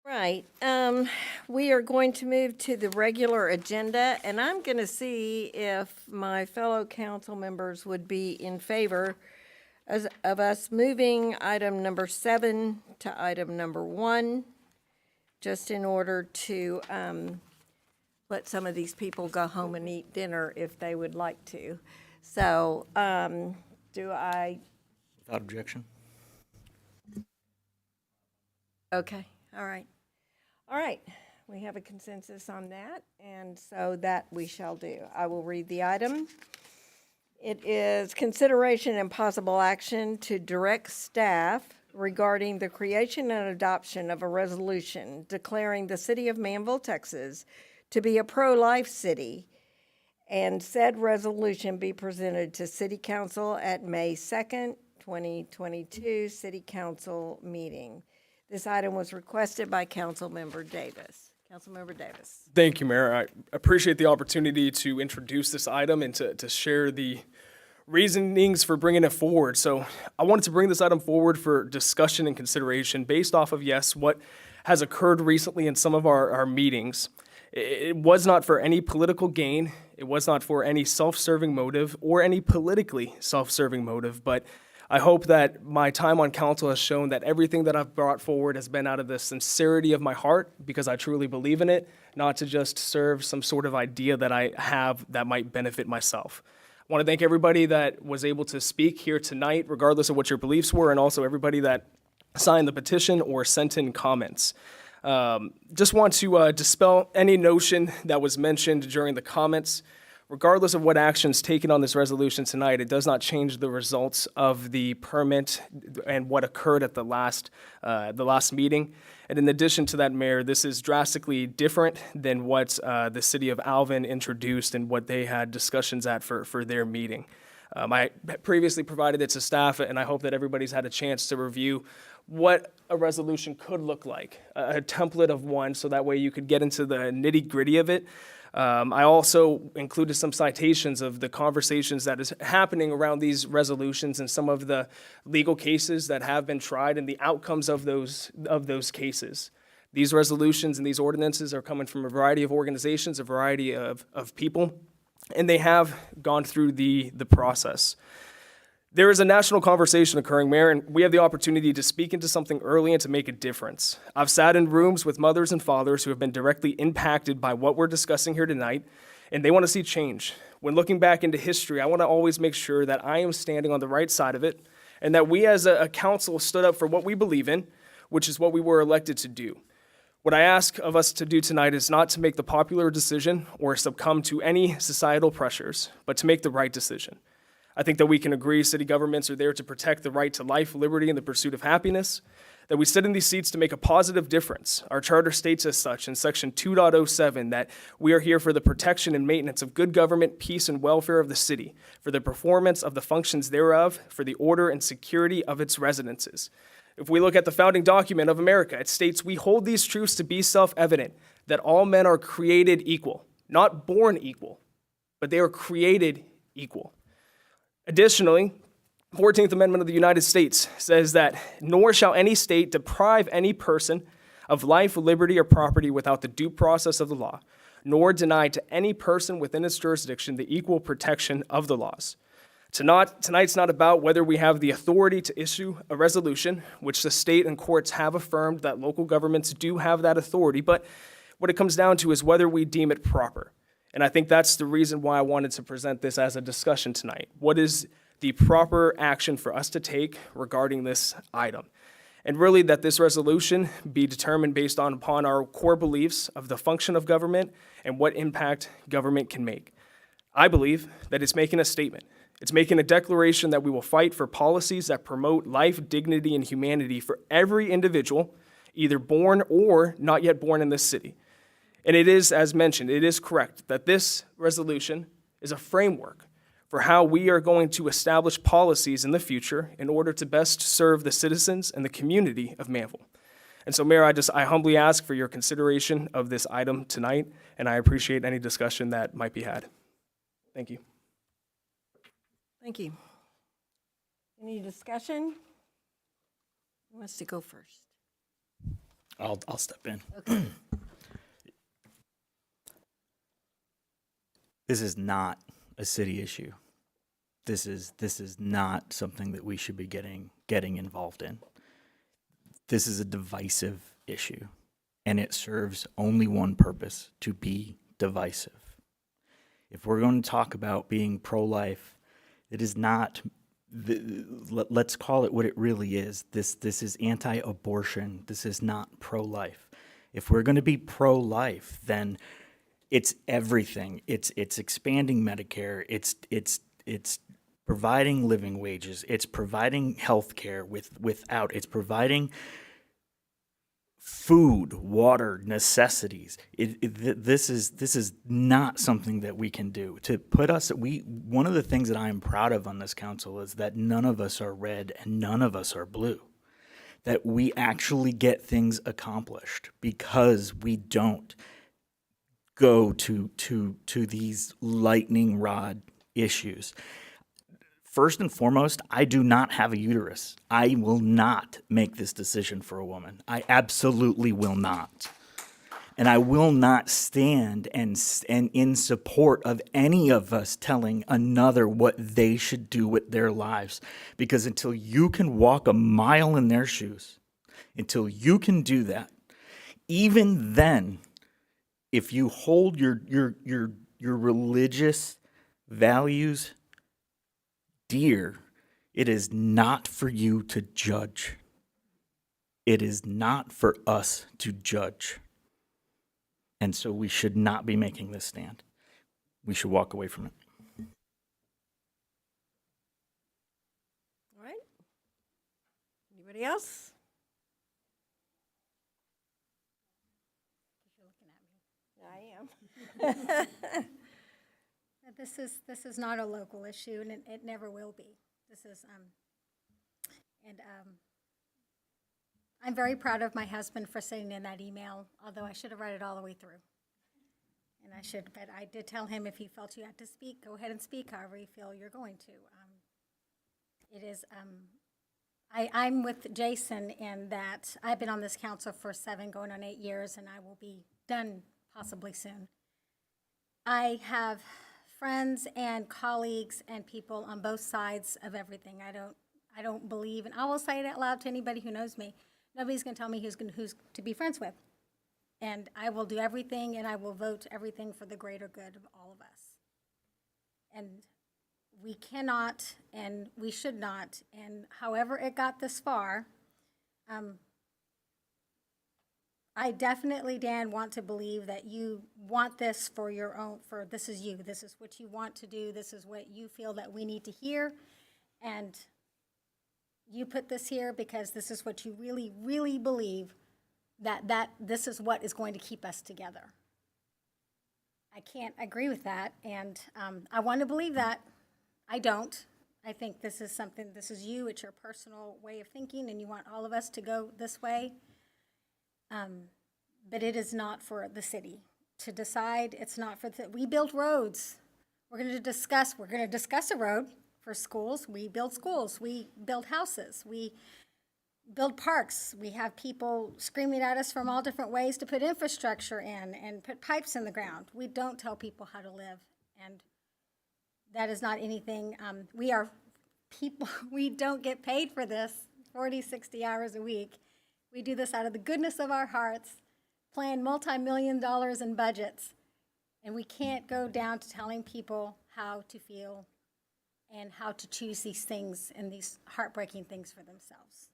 Right. We are going to move to the regular agenda, and I'm going to see if my fellow council members would be in favor of us moving item number 7 to item number 1, just in order to let some of these people go home and eat dinner if they would like to. So, do I? Without objection. Okay, all right. All right, we have a consensus on that, and so that we shall do. I will read the item. It is consideration and possible action to direct staff regarding the creation and adoption of a resolution declaring the city of Manvel, Texas, to be a pro-life city, and said resolution be presented to City Council at May 2nd, 2022 City Council meeting. This item was requested by Councilmember Davis. Councilmember Davis. Thank you, Mayor. I appreciate the opportunity to introduce this item and to share the reasonings for bringing it forward. So I wanted to bring this item forward for discussion and consideration based off of, yes, what has occurred recently in some of our meetings. It was not for any political gain. It was not for any self-serving motive or any politically self-serving motive, but I hope that my time on council has shown that everything that I've brought forward has been out of the sincerity of my heart because I truly believe in it, not to just serve some sort of idea that I have that might benefit myself. I want to thank everybody that was able to speak here tonight, regardless of what your beliefs were, and also everybody that signed the petition or sent in comments. Just want to dispel any notion that was mentioned during the comments. Regardless of what actions taken on this resolution tonight, it does not change the results of the permit and what occurred at the last meeting. And in addition to that, Mayor, this is drastically different than what the city of Alvin introduced and what they had discussions at for their meeting. I previously provided it to staff, and I hope that everybody's had a chance to review what a resolution could look like, a template of one, so that way you could get into the nitty-gritty of it. I also included some citations of the conversations that is happening around these resolutions and some of the legal cases that have been tried and the outcomes of those cases. These resolutions and these ordinances are coming from a variety of organizations, a variety of people, and they have gone through the process. There is a national conversation occurring, Mayor, and we have the opportunity to speak into something early and to make a difference. I've sat in rooms with mothers and fathers who have been directly impacted by what we're discussing here tonight, and they want to see change. When looking back into history, I want to always make sure that I am standing on the right side of it, and that we as a council stood up for what we believe in, which is what we were elected to do. What I ask of us to do tonight is not to make the popular decision or succumb to any societal pressures, but to make the right decision. I think that we can agree city governments are there to protect the right to life, liberty, and the pursuit of happiness, that we sit in these seats to make a positive difference. Our charter states as such in section 2.07 that we are here for the protection and maintenance of good government, peace, and welfare of the city, for the performance of the functions thereof, for the order and security of its residences. If we look at the founding document of America, it states, "We hold these truths to be self-evident, that all men are created equal," not born equal, but they are created equal. Additionally, 14th Amendment of the United States says that, "Nor shall any state deprive any person of life, liberty, or property without the due process of the law, nor deny to any person within its jurisdiction the equal protection of the laws." Tonight's not about whether we have the authority to issue a resolution, which the state and courts have affirmed that local governments do have that authority, but what it comes down to is whether we deem it proper. And I think that's the reason why I wanted to present this as a discussion tonight. What is the proper action for us to take regarding this item? And really that this resolution be determined based upon our core beliefs of the function of government and what impact government can make. I believe that it's making a statement. It's making a declaration that we will fight for policies that promote life, dignity, and humanity for every individual, either born or not yet born in this city. And it is, as mentioned, it is correct that this resolution is a framework for how we are going to establish policies in the future in order to best serve the citizens and the community of Manvel. And so, Mayor, I humbly ask for your consideration of this item tonight, and I appreciate any discussion that might be had. Thank you. Thank you. Any discussion? Who wants to go first? I'll step in. Okay. This is not a city issue. This is not something that we should be getting involved in. This is a divisive issue, and it serves only one purpose: to be divisive. If we're going to talk about being pro-life, it is not. Let's call it what it really is. This is anti-abortion. This is not pro-life. If we're going to be pro-life, then it's everything. It's expanding Medicare. It's providing living wages. It's providing health care without. It's providing food, water, necessities. This is not something that we can do. To put us, one of the things that I am proud of on this council is that none of us are red and none of us are blue. That we actually get things accomplished because we don't go to these lightning rod issues. First and foremost, I do not have a uterus. I will not make this decision for a woman. I absolutely will not. And I will not stand and in support of any of us telling another what they should do with their lives. Because until you can walk a mile in their shoes, until you can do that, even then, if you hold your religious values dear, it is not for you to judge. It is not for us to judge. And so we should not be making this stand. We should walk away from it. All right. Anybody else? I am. This is not a local issue, and it never will be. This is, I'm very proud of my husband for sending in that email, although I should have read it all the way through. And but I did tell him if he felt you had to speak, go ahead and speak however you feel you're going to. I'm with Jason in that I've been on this council for 7, going on 8 years, and I will be done possibly soon. I have friends and colleagues and people on both sides of everything. I don't believe, and I will say it out loud to anybody who knows me, nobody's going to tell me who's to be friends with. And I will do everything, and I will vote everything for the greater good of all of us. And we cannot, and we should not, and however it got this far, I definitely, Dan, want to believe that you want this for your own, for this is you. This is what you want to do. This is what you feel that we need to hear. And you put this here because this is what you really, really believe that this is what is going to keep us together. I can't agree with that, and I want to believe that. I don't. I think this is something, this is you, it's your personal way of thinking, and you want all of us to go this way. But it is not for the city to decide. It's not for we build roads. We're going to discuss a road for schools. We build schools. We build houses. We build parks. We have people screaming at us from all different ways to put infrastructure in and put pipes in the ground. We don't tell people how to live, and that is not anything. We are people. We don't get paid for this 40, 60 hours a week. We do this out of the goodness of our hearts, plan multi-million dollars in budgets, and we can't go down to telling people how to feel and how to choose these things and these heartbreaking things for themselves.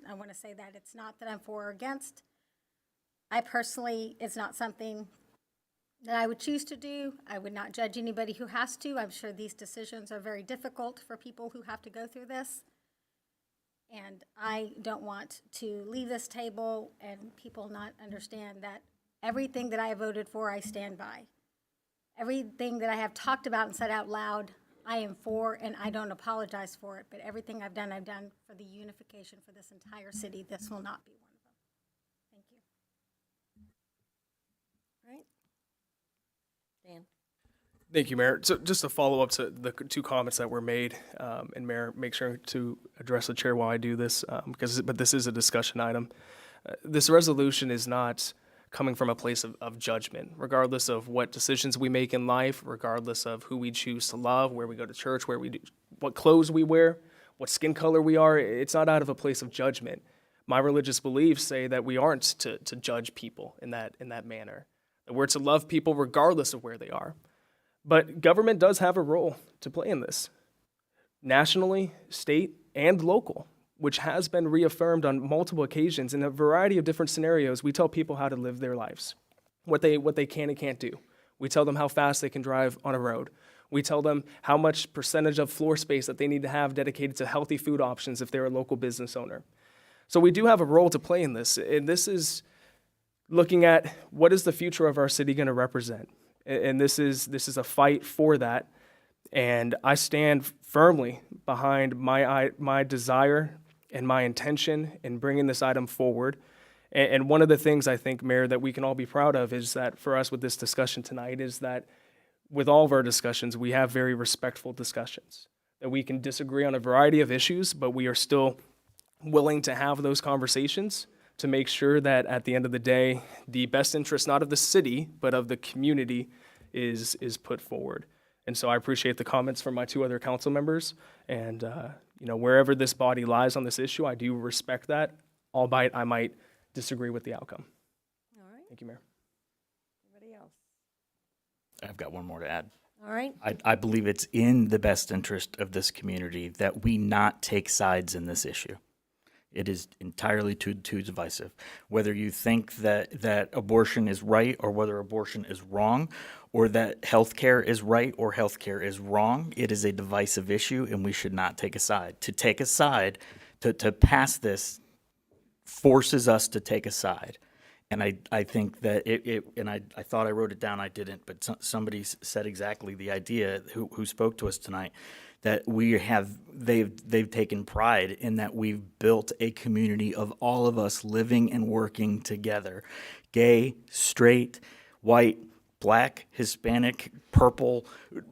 I want to say that it's not that I'm for or against. I personally, it's not something that I would choose to do. I would not judge anybody who has to. I'm sure these decisions are very difficult for people who have to go through this. And I don't want to leave this table and people not understand that everything that I voted for, I stand by. Everything that I have talked about and said out loud, I am for, and I don't apologize for it. But everything I've done for the unification for this entire city. This will not be one of them. Thank you. Right. Dan. Thank you, Mayor. So just to follow up to the 2 comments that were made, and Mayor, make sure to address the chair while I do this, but this is a discussion item. This resolution is not coming from a place of judgment, regardless of what decisions we make in life, regardless of who we choose to love, where we go to church, what clothes we wear, what skin color we are. It's not out of a place of judgment. My religious beliefs say that we aren't to judge people in that manner. That we're to love people regardless of where they are. But government does have a role to play in this, nationally, state, and local, which has been reaffirmed on multiple occasions in a variety of different scenarios. We tell people how to live their lives, what they can and can't do. We tell them how fast they can drive on a road. We tell them how much percentage of floor space that they need to have dedicated to healthy food options if they're a local business owner. So we do have a role to play in this, and this is looking at what is the future of our city going to represent. And this is a fight for that. And I stand firmly behind my desire and my intention in bringing this item forward. And one of the things I think, Mayor, that we can all be proud of is that for us with this discussion tonight is that with all of our discussions, we have very respectful discussions. That we can disagree on a variety of issues, but we are still willing to have those conversations to make sure that at the end of the day, the best interest not of the city, but of the community is put forward. And so I appreciate the comments from my two other council members. And wherever this body lies on this issue, I do respect that, albeit I might disagree with the outcome. All right, Thank you, Mayor. anybody else? I've got one more to add. All right, I believe it's in the best interest of this community that we not take sides in this issue. It is entirely too divisive. Whether you think that abortion is right or whether abortion is wrong, or that healthcare is right or healthcare is wrong, it is a divisive issue, and we should not take a side. To take a side, to pass this, forces us to take a side. And I think that I thought I wrote it down, I didn't, but somebody said exactly the idea who spoke to us tonight, that they've taken pride in that we've built a community of all of us living and working together. Gay, straight, white, black, Hispanic, purple,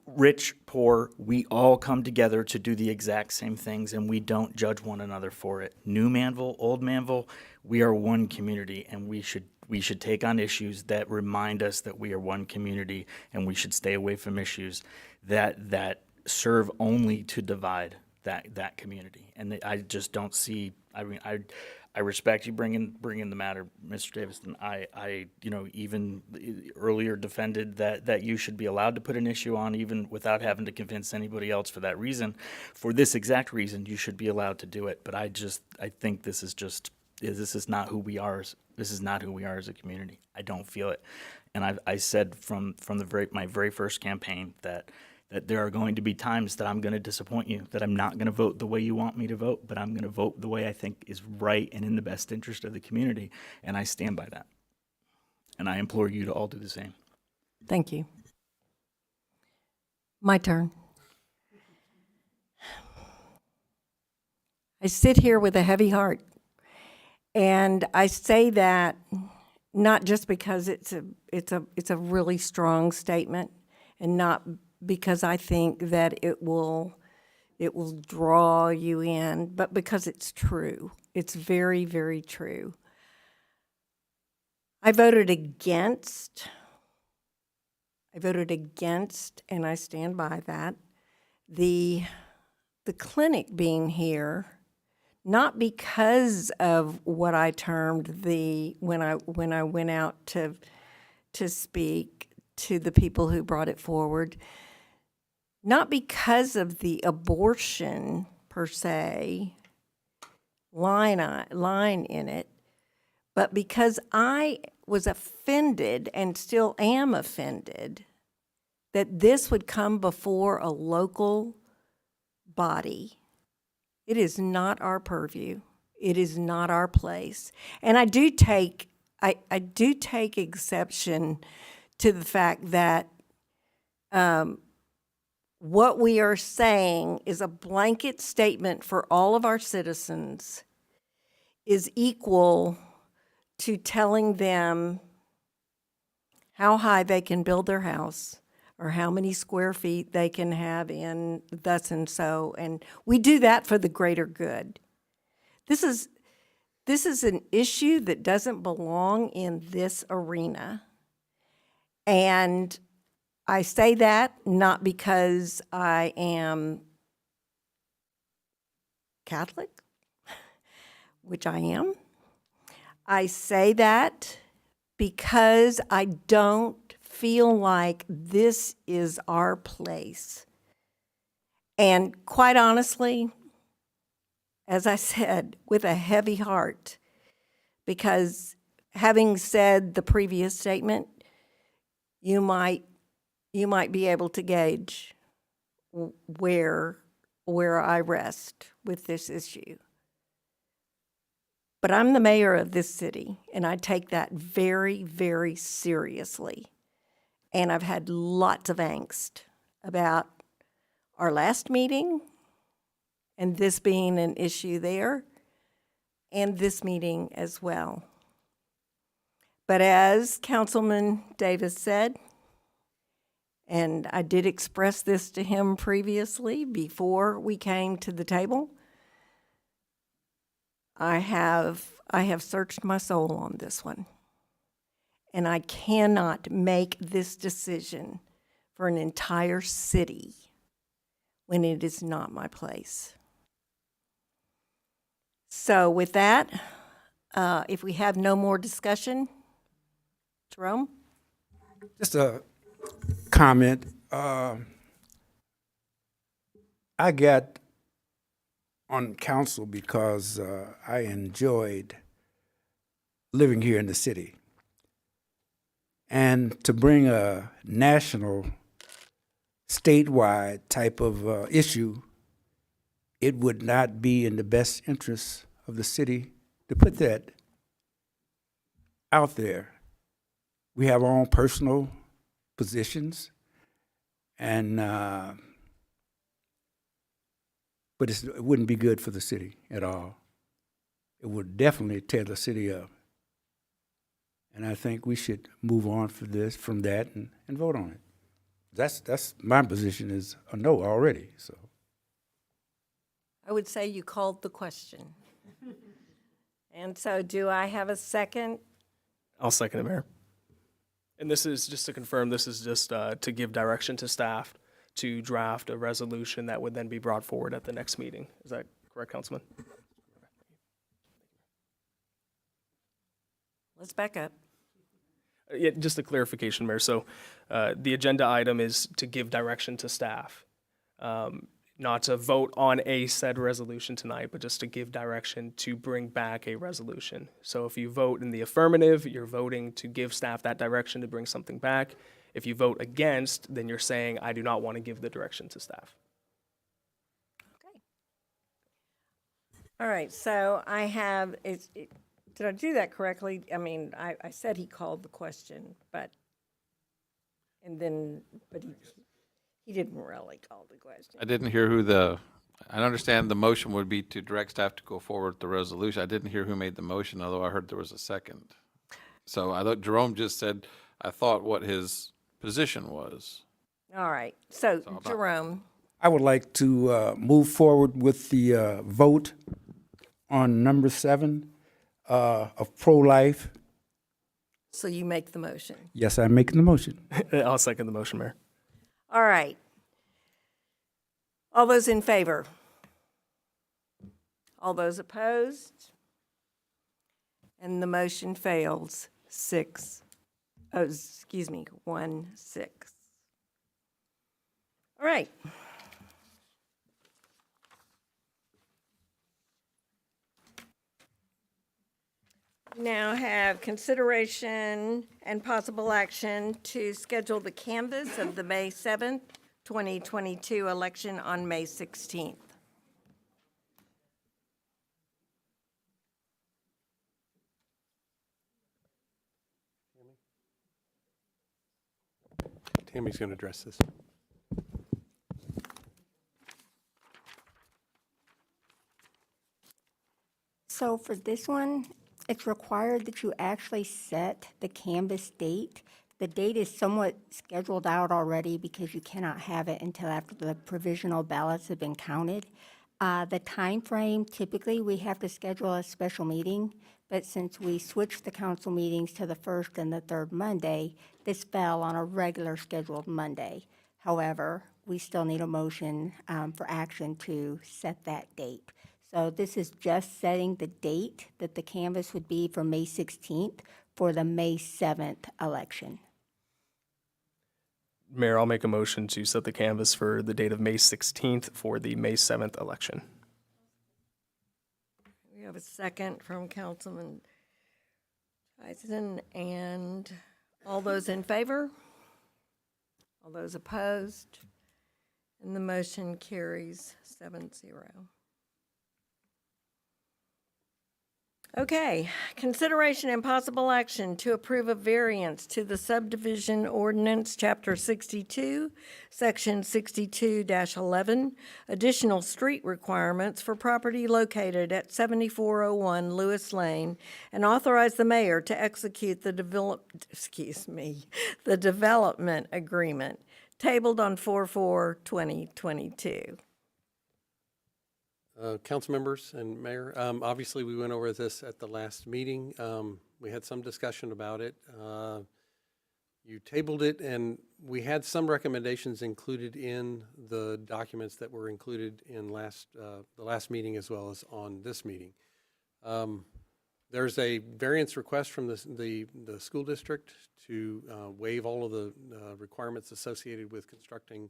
rich, poor, we all come together to do the exact same things, and we don't judge one another for it. New Manvel, Old Manvel, we are one community, and we should take on issues that remind us that we are one community, and we should stay away from issues that serve only to divide that community. And I just don't see. I mean, I respect you bringing the matter, Mr. Davidson. I even earlier defended that you should be allowed to put an issue on even without having to convince anybody else for that reason. For this exact reason, you should be allowed to do it. But I think this is not who we are. This is not who we are as a community. I don't feel it. And I said from my very first campaign that there are going to be times that I'm going to disappoint you, that I'm not going to vote the way you want me to vote, but I'm going to vote the way I think is right and in the best interest of the community, and I stand by that. And I implore you to all do the same. thank you. My turn. I sit here with a heavy heart, and I say that not just because it's a really strong statement, and not because I think that it will draw you in, but because it's true. It's very, very true. I voted against, and I stand by that, the clinic being here, not because of what I termed when I went out to speak to the people who brought it forward, not because of the abortion per se line in it, but because I was offended and still am offended that this would come before a local body. It is not our purview. It is not our place. And I do take exception to the fact that what we are saying is a blanket statement for all of our citizens is equal to telling them how high they can build their house or how many square feet they can have in thus and so. And we do that for the greater good. This is This is an issue that doesn't belong in this arena. And I say that not because I am Catholic, which I am. I say that because I don't feel like this is our place. And quite honestly, as I said, with a heavy heart, because having said the previous statement, you might be able to gauge where I rest with this issue. But I'm the mayor of this city, and I take that very, very seriously. And I've had lots of angst about our last meeting and this being an issue there, and this meeting as well. But as Councilman Davis said, and I did express this to him previously before we came to the table, I have searched my soul on this one. And I cannot make this decision for an entire city when it is not my place. So with that, if we have no more discussion, Jerome? Just a comment. I got on council because I enjoyed living here in the city. And to bring a national, statewide type of issue, it would not be in the best interest of the city to put that out there. We have our own personal positions, and but it wouldn't be good for the city at all. It would definitely tear the city up. And I think we should move on from that, and vote on it. That's my position is a no already. So I would say you called the question. And so do I have a second? I'll second it, Mayor. And this is, just to confirm, this is just to give direction to staff to draft a resolution that would then be brought forward at the next meeting. Is that correct, Councilman? Let's back up. Yeah, just a clarification, Mayor. So the agenda item is to give direction to staff, not to vote on a said resolution tonight, but just to give direction to bring back a resolution. So if you vote in the affirmative, you're voting to give staff that direction to bring something back. If you vote against, then you're saying, I do not want to give the direction to staff. Okay. All right, so I have, did I do that correctly? I mean, I said he called the question, but he didn't really call the question. I didn't hear I understand the motion would be to direct staff to go forward with the resolution. I didn't hear who made the motion, although I heard there was a second. So I thought Jerome just said, I thought what his position was. All right, so Jerome, I would like to move forward with the vote on number 7 of pro-life. so you make the motion. Yes, I'm making the motion. I'll second the motion, Mayor. All right. All those in favor? All those opposed? And the motion fails 1-6. All right. Now have consideration and possible action to schedule the canvass of the May 7th, 2022 election on May 16th. Tammy's going to address this. So for this one, it's required that you actually set the canvass date. The date is somewhat scheduled out already because you cannot have it until after the provisional ballots have been counted. The time frame, typically, we have to schedule a special meeting, but since we switched the council meetings to the first and the third Monday, this fell on a regular scheduled Monday. However, we still need a motion for action to set that date. So this is just setting the date that the canvass would be for May 16th for the May 7th election. Mayor, I'll make a motion to set the canvas for the date of May 16th for the May 7th election. We have a second from Councilman Tyson, and all those in favor? All those opposed? And the motion carries 7-0. Okay, consideration and possible action to approve a variance to the subdivision ordinance, Chapter 62, Section 62-11, additional street requirements for property located at 7401 Lewis Lane, and authorize the mayor to execute the the development agreement, tabled on 4/4/2022. Council members and Mayor, obviously, we went over this at the last meeting. We had some discussion about it. You tabled it, and we had some recommendations included in the documents that were included in the last meeting as well as on this meeting. There's a variance request from the school district to waive all of the requirements associated with constructing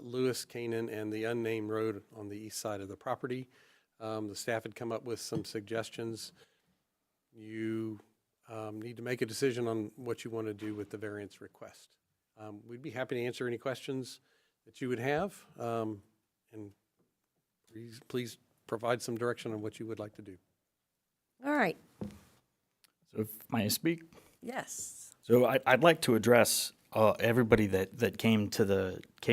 Lewis, Canaan, and the unnamed road on the east side of the property. The staff had come up with some suggestions. You need to make a decision on what you want to do with the variance request. We'd be happy to answer any questions that you would have, and please provide some direction on what you would like to do. All right, So if I speak? yes. So I'd like to address everybody that came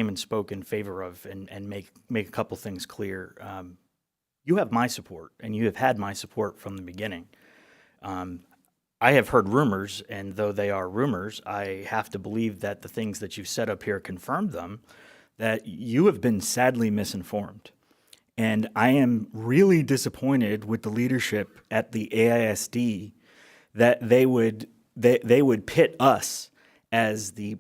and spoke in favor of and make a couple things clear. You have my support, and you have had my support from the beginning. I have heard rumors, and though they are rumors, I have to believe that the things that you've set up here confirmed them, that you have been sadly misinformed. And I am really disappointed with the leadership at the AISD that they would pit us as the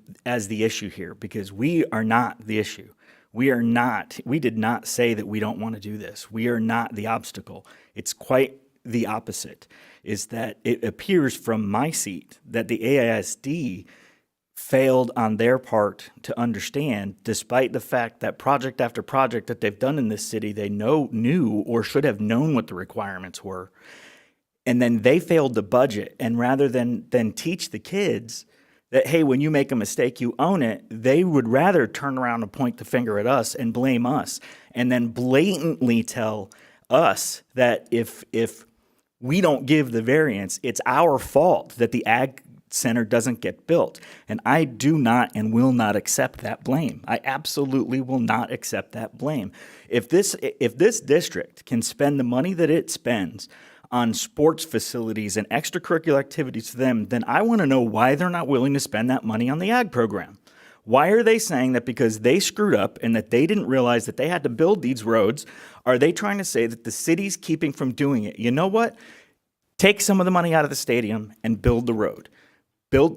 issue here, because we are not the issue. We did not say that we don't want to do this. We are not the obstacle. It's quite the opposite, is that it appears from my seat that the AISD failed on their part to understand, despite the fact that project after project that they've done in this city, they knew or should have known what the requirements were. And then they failed to budget. And rather than teach the kids that, hey, when you make a mistake, you own it, they would rather turn around and point the finger at us and blame us, and then blatantly tell us that if we don't give the variance, it's our fault that the ag center doesn't get built. And I do not and will not accept that blame. I absolutely will not accept that blame. If this district can spend the money that it spends on sports facilities and extracurricular activities for them, then I want to know why they're not willing to spend that money on the ag program. Why are they saying that because they screwed up and that they didn't realize that they had to build these roads, are they trying to say that the city's keeping from doing it? You know what? Take some of the money out of the stadium and build the road.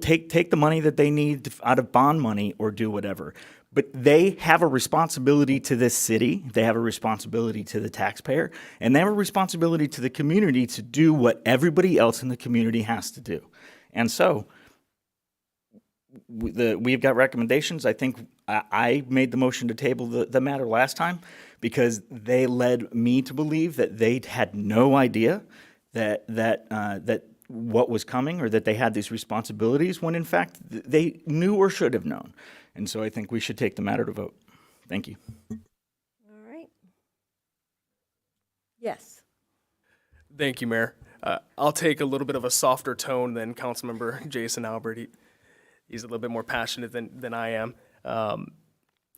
Take the money that they need out of bond money or do whatever. But they have a responsibility to this city, they have a responsibility to the taxpayer, and they have a responsibility to the community to do what everybody else in the community has to do. And so we've got recommendations. I think I made the motion to table the matter last time because they led me to believe that they had no idea that what was coming or that they had these responsibilities when in fact they knew or should have known. And so I think we should take the matter to vote. Thank you. All right. Yes. Thank you, Mayor. I'll take a little bit of a softer tone than Councilmember Jason Albert. He's a little bit more passionate than I am.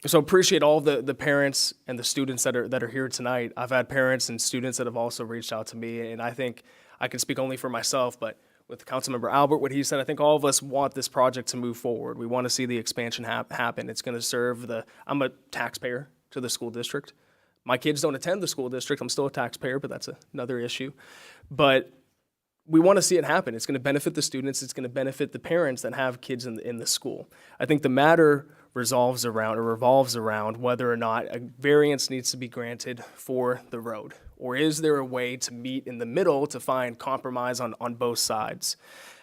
So appreciate all the parents and the students that are here tonight. I've had parents and students that have also reached out to me, and I think I can speak only for myself, but with Councilmember Albert, what he said, I think all of us want this project to move forward. We want to see the expansion happen. It's going to serve I'm a taxpayer to the school district. My kids don't attend the school district. I'm still a taxpayer, but that's another issue. But we want to see it happen. It's going to benefit the students. It's going to benefit the parents that have kids in the school. I think the matter revolves around whether or not a variance needs to be granted for the road. Or is there a way to meet in the middle to find compromise on both sides?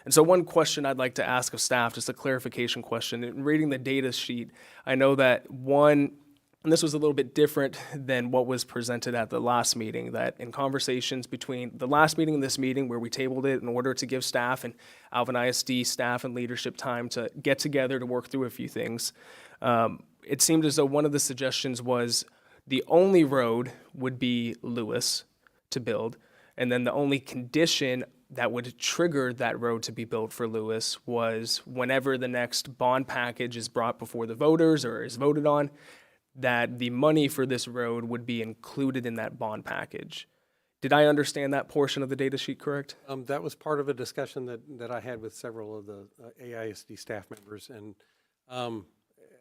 And so one question I'd like to ask of staff, just a clarification question. In reading the data sheet, I know that one, and this was a little bit different than what was presented at the last meeting, that in conversations between the last meeting and this meeting where we tabled it in order to give staff and Alvin ISD staff and leadership time to get together to work through a few things, it seemed as though one of the suggestions was the only road would be Lewis to build, and then the only condition that would trigger that road to be built for Lewis was whenever the next bond package is brought before the voters or is voted on, that the money for this road would be included in that bond package. Did I understand that portion of the data sheet correct? That was part of a discussion that I had with several of the AISD staff members. And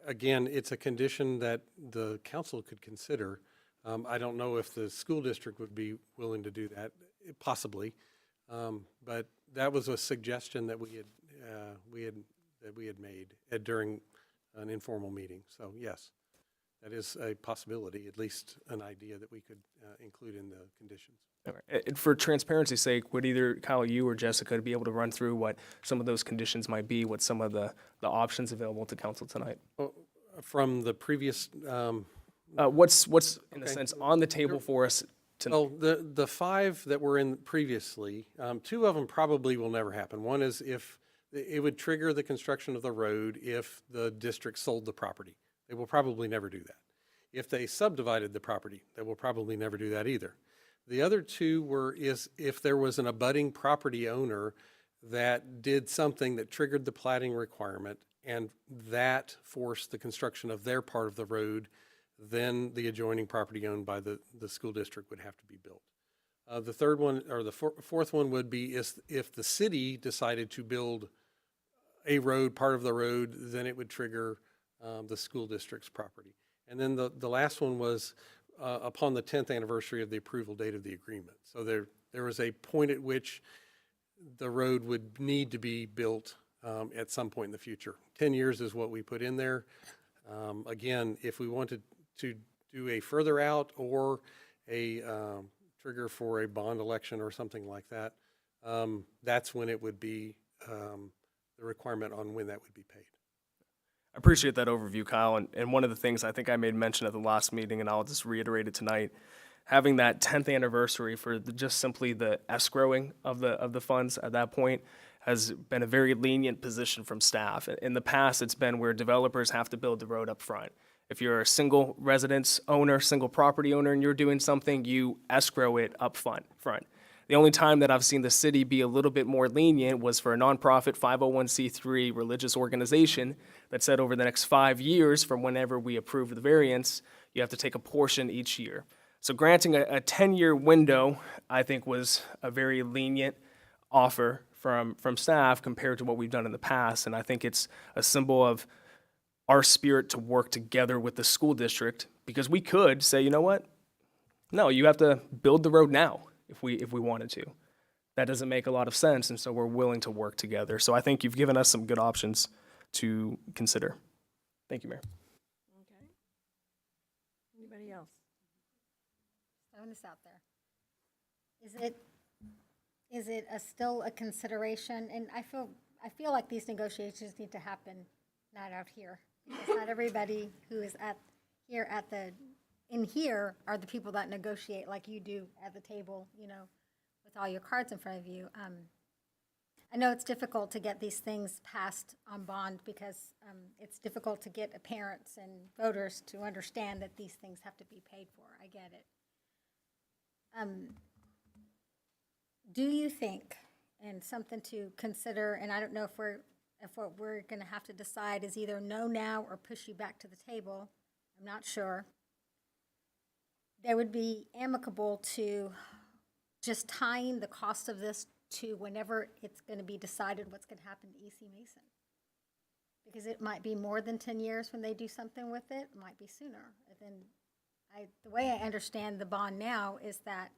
again, it's a condition that the council could consider. I don't know if the school district would be willing to do that, possibly. But that was a suggestion that we had made during an informal meeting. So yes, that is a possibility, at least an idea that we could include in the conditions. And for transparency's sake, would either Kyle, you or Jessica be able to run through what some of those conditions might be, what some of the options available to council tonight? From the previous, What's in a Okay. sense on the table for us tonight? well, the five that were in previously, two of them probably will never happen. One is if it would trigger the construction of the road if the district sold the property. They will probably never do that. If they subdivided the property, they will probably never do that either. The other two is if there was an abutting property owner that did something that triggered the platting requirement and that forced the construction of their part of the road, then the adjoining property owned by the school district would have to be built. The third one, or the fourth one would be if the city decided to build a road, part of the road, then it would trigger the school district's property. And then the last one was upon the 10th anniversary of the approval date of the agreement. So there was a point at which the road would need to be built at some point in the future. 10 years is what we put in there. Again, if we wanted to do a further out or a trigger for a bond election or something like that, that's when it would be the requirement on when that would be paid. I appreciate that overview, Kyle. And one of the things I think I made mention at the last meeting, and I'll just reiterate it tonight, having that 10th anniversary for just simply the escrowing of the funds at that point has been a very lenient position from staff. In the past, it's been where developers have to build the road up front. If you're a single residence owner, single property owner, and you're doing something, you escrow it up front. The only time that I've seen the city be a little bit more lenient was for a nonprofit 501c3 religious organization that said over the next 5 years from whenever we approved the variance, you have to take a portion each year. So granting a 10-year window, I think, was a very lenient offer from staff compared to what we've done in the past. And I think it's a symbol of our spirit to work together with the school district, because we could say, you know what? No, you have to build the road now if we wanted to. That doesn't make a lot of sense, and so we're willing to work together. So I think you've given us some good options to consider. Thank you, Mayor. Okay. Anybody else? Throwing this out there. Is it still a consideration? And I feel like these negotiations need to happen not out here. Because not everybody who is in here are the people that negotiate like you do at the table, with all your cards in front of you. I know it's difficult to get these things passed on bond because it's difficult to get parents and voters to understand that these things have to be paid for. I get it. Do you think, and something to consider, and I don't know if what we're going to have to decide is either no now or push you back to the table, I'm not sure, there would be amicable to just tying the cost of this to whenever it's going to be decided what's going to happen to EC Mason. Because it might be more than 10 years when they do something with it. It might be sooner. And then the way I understand the bond now is that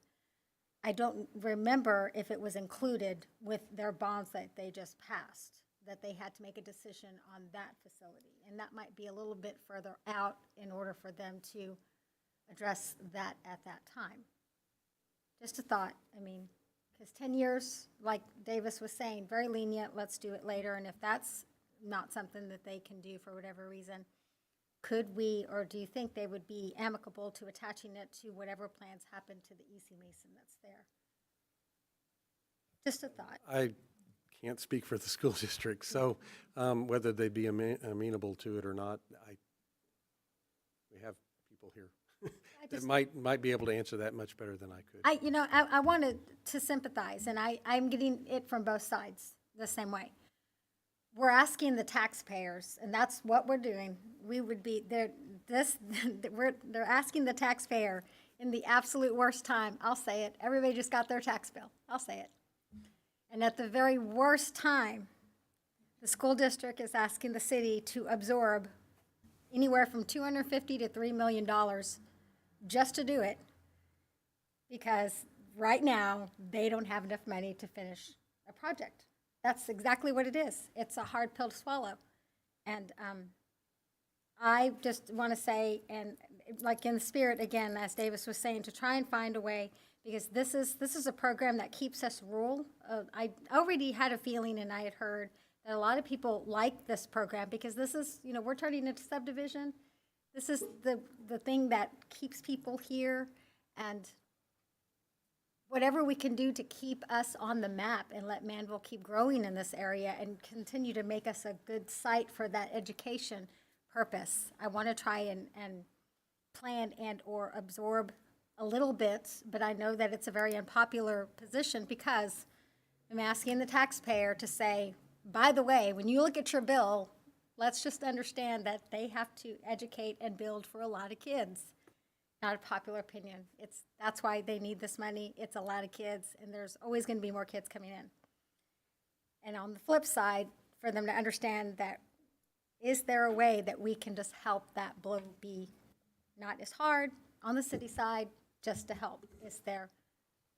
I don't remember if it was included with their bonds that they just passed, that they had to make a decision on that facility. And that might be a little bit further out in order for them to address that at that time. Just a thought, I mean, because 10 years, like Davis was saying, very lenient, let's do it later. And if that's not something that they can do for whatever reason, could we, or do you think they would be amicable to attaching it to whatever plans happen to the EC Mason that's there? Just a thought. I can't speak for the school district, so whether they'd be amenable to it or not, we have people here that might be able to answer that much better than I could. I wanted to sympathize, and I'm getting it from both sides the same way. We're asking the taxpayers, and that's what we're doing. We would be they're asking the taxpayer in the absolute worst time. I'll say it. Everybody just got their tax bill. I'll say it. And at the very worst time, the school district is asking the city to absorb anywhere from $250 to $3 million just to do it, because right now they don't have enough money to finish a project. That's exactly what it is. It's a hard pill to swallow. And I just want to say, and like in the spirit, again, as Davis was saying, to try and find a way, because this is a program that keeps us rural. I already had a feeling, and I had heard that a lot of people like this program because this is, we're turning into subdivision. This is the thing that keeps people here, and whatever we can do to keep us on the map and let Manvel keep growing in this area and continue to make us a good site for that education purpose. I want to try and plan and or absorb a little bit, but I know that it's a very unpopular position because I'm asking the taxpayer to say, by the way, when you look at your bill, let's just understand that they have to educate and build for a lot of kids. Not a popular opinion. That's why they need this money. It's a lot of kids, and there's always going to be more kids coming in. And on the flip side, for them to understand that, is there a way that we can just help that blow be not as hard on the city side, just to help? Is there,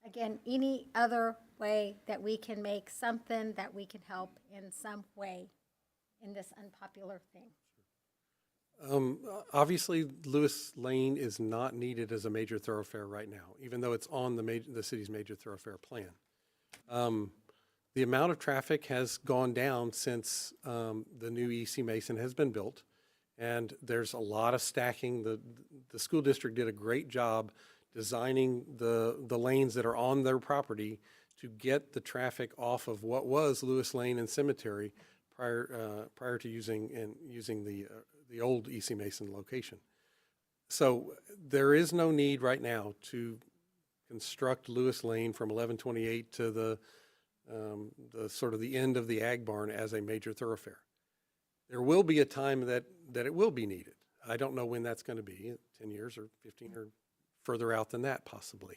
again, any other way that we can make something that we can help in some way in this unpopular thing? Obviously, Lewis Lane is not needed as a major thoroughfare right now, even though it's on the city's major thoroughfare plan. The amount of traffic has gone down since the new EC Mason has been built, and there's a lot of stacking. The school district did a great job designing the lanes that are on their property to get the traffic off of what was Lewis Lane and Cemetery prior to using the old EC Mason location. So there is no need right now to construct Lewis Lane from 1128 to the sort of the end of the ag barn as a major thoroughfare. There will be a time that it will be needed. I don't know when that's going to be, 10 years or 15 or further out than that possibly.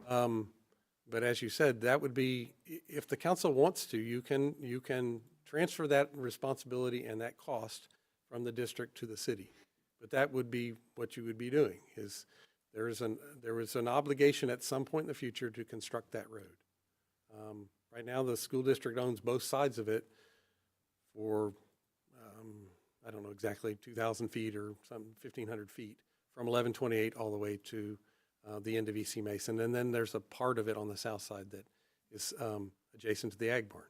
But as you said, that would be, if the council wants to, you can transfer that responsibility and that cost from the district to the city. But that would be what you would be doing, is there is an obligation at some point in the future to construct that road. Right now, the school district owns both sides of it for, I don't know exactly, 2,000 feet or some 1,500 feet from 1128 all the way to the end of EC Mason. And then there's a part of it on the south side that is adjacent to the ag barn.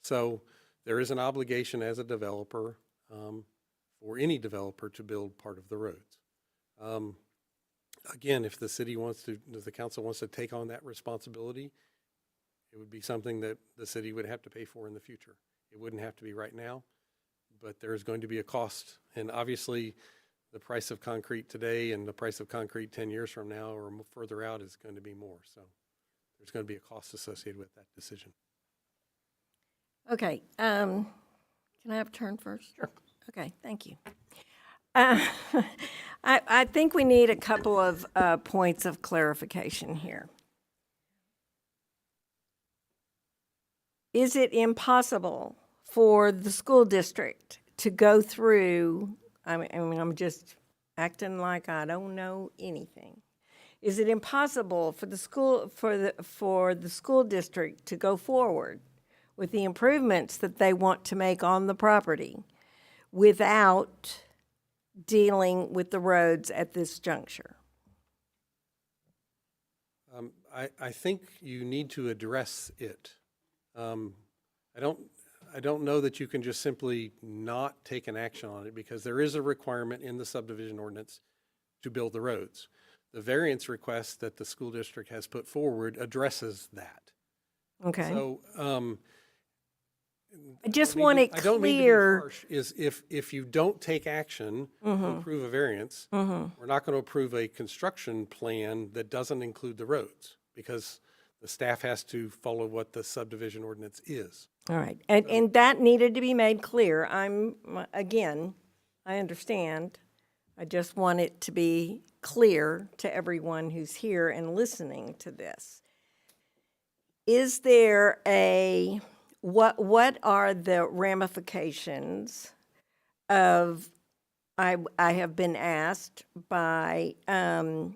So there is an obligation as a developer for any developer to build part of the roads. Again, if the city wants to, if the council wants to take on that responsibility, it would be something that the city would have to pay for in the future. It wouldn't have to be right now, but there's going to be a cost. And obviously, the price of concrete today and the price of concrete 10 years from now or further out is going to be more. So there's going to be a cost associated with that decision. Okay, can I have a turn first? Sure. Okay, thank you. I think we need a couple of points of clarification here. Is it impossible for the school district to go through, I'm just acting like I don't know anything. Is it impossible for the school district to go forward with the improvements that they want to make on the property without dealing with the roads at this juncture? I think you need to address it. I don't know that you can just simply not take an action on it, because there is a requirement in the subdivision ordinance to build the roads. The variance request that the school district has put forward addresses that. Okay. So, I just I want it I don't mean to be clear. harsh, is if you don't take action to approve a variance, we're not going to approve a construction plan that doesn't include the roads, because the staff has to follow what the subdivision ordinance is. All right, and that needed to be made clear. Again, I understand. I just want it to be clear to everyone who's here and listening to this. Is there what are the ramifications of, I have been asked by a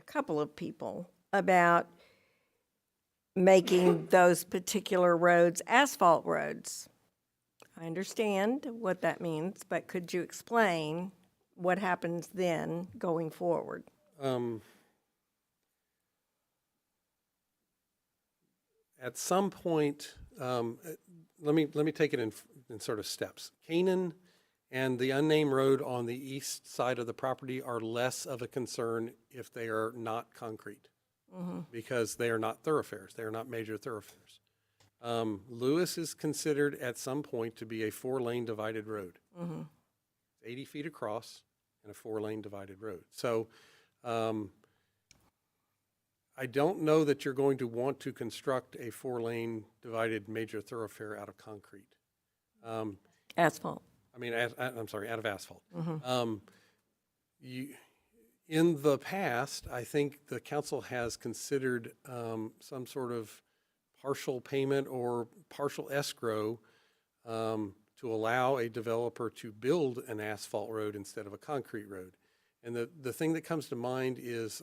couple of people about making those particular roads asphalt roads. I understand what that means, but could you explain what happens then going forward? At some point, let me take it in sort of steps. Canaan and the unnamed road on the east side of the property are less of a concern if they are not concrete, because they are not thoroughfares. They are not major thoroughfares. Lewis is considered at some point to be a 4-lane divided road. 80 feet across and a 4-lane divided road. So I don't know that you're going to want to construct a 4-lane divided major thoroughfare out of concrete. Asphalt. I'm sorry, out of asphalt. In the past, I think the council has considered some sort of partial payment or partial escrow to allow a developer to build an asphalt road instead of a concrete road. And the thing that comes to mind is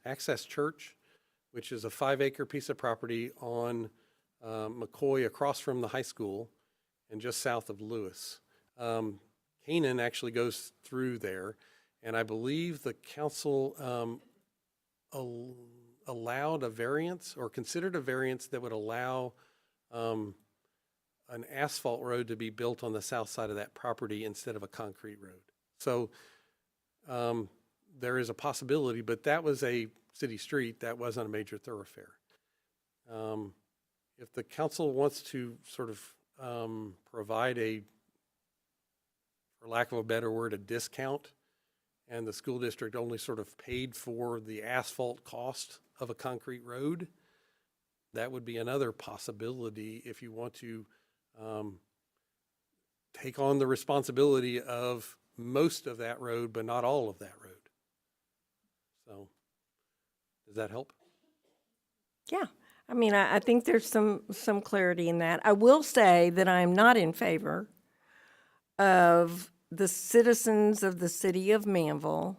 Access Church, which is a 5-acre piece of property on McCoy across from the high school and just south of Lewis. Canaan actually goes through there, and I believe the council allowed a variance or considered a variance that would allow an asphalt road to be built on the south side of that property instead of a concrete road. So there is a possibility, but that was a city street. That wasn't a major thoroughfare. If the council wants to sort of provide for lack of a better word, a discount, and the school district only sort of paid for the asphalt cost of a concrete road, that would be another possibility if you want to take on the responsibility of most of that road, but not all of that road. So, does that help? Yeah, I think there's some clarity in that. I will say that I'm not in favor of the citizens of the city of Manvel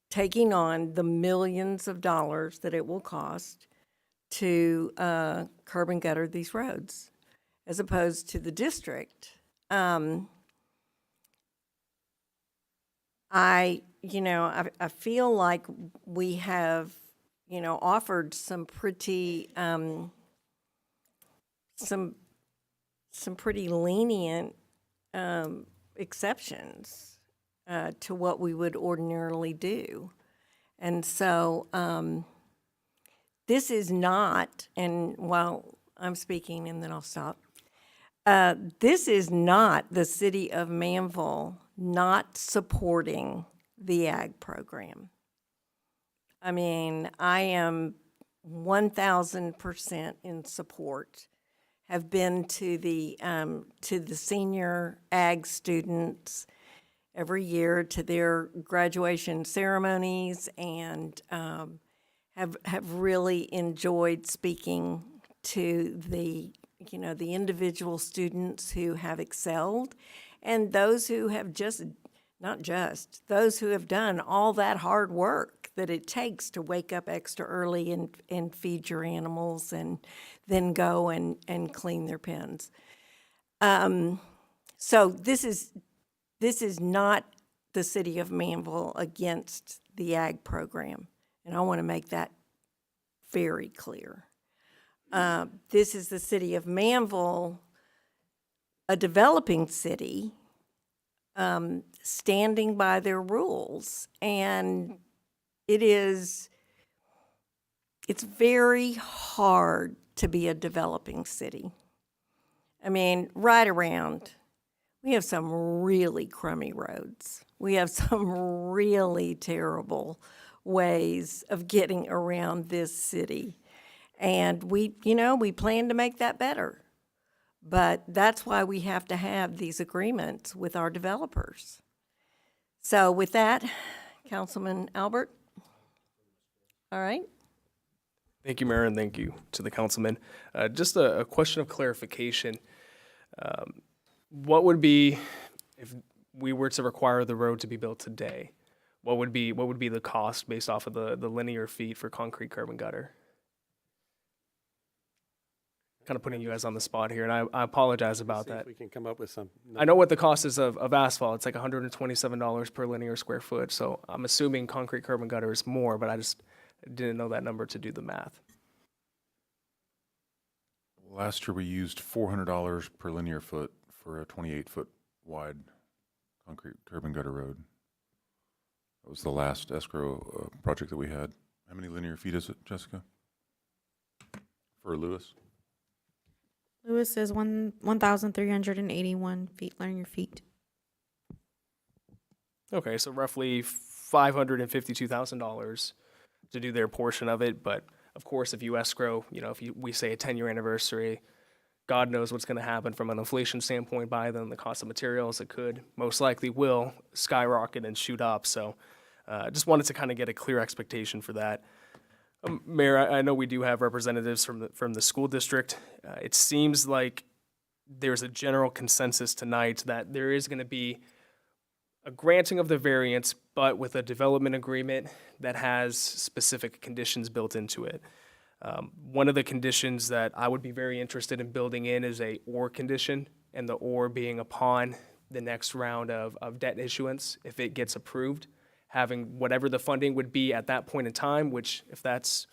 taking on the millions of dollars that it will cost to curb and gutter these roads, as opposed to the district. I feel like we have, offered some pretty, some pretty lenient exceptions to what we would ordinarily do. And so this is not, and while I'm speaking and then I'll stop, this is not the city of Manvel not supporting the ag program. I am 1,000% in support. Have been to the senior ag students every year to their graduation ceremonies, and have really enjoyed speaking to the individual students who have excelled and those who have those who have done all that hard work that it takes to wake up extra early and feed your animals and then go and clean their pens. So this is not the city of Manvel against the ag program, and I want to make that very clear. This is the city of Manvel, a developing city, standing by their rules, and it's very hard to be a developing city. I mean, right around, we have some really crummy roads. We have some really terrible ways of getting around this city. And we plan to make that better. But that's why we have to have these agreements with our developers. So with that, Councilman Albert? All right. Thank you, Mayor, and thank you to the councilman. Just a question of clarification. What would be, if we were to require the road to be built today, what would be the cost based off of the linear feet for concrete curb and gutter? Kind of putting you guys on the spot here, and I apologize about See if that. we can come up with some. I know what the cost is of asphalt. It's like $127 per linear square foot, so I'm assuming concrete curb and gutter is more, but I just didn't know that number to do the math. Last year, we used $400 per linear foot for a 28-foot wide concrete curb and gutter road. That was the last escrow project that we had. How many linear feet is it, Jessica? For Lewis? Lewis is 1,381 feet, linear feet. Okay, so roughly $552,000 to do their portion of it, but of course, if you escrow, we say a 10-year anniversary, God knows what's going to happen from an inflation standpoint by then. The cost of materials, it could, most likely will, skyrocket and shoot up. So just wanted to kind of get a clear expectation for that. Mayor, I know we do have representatives from the school district. It seems like there's a general consensus tonight that there is going to be a granting of the variance, but with a development agreement that has specific conditions built into it. One of the conditions that I would be very interested in building in is a or condition, and the or being upon the next round of debt issuance, if it gets approved, having whatever the funding would be at that point in time, which if that's,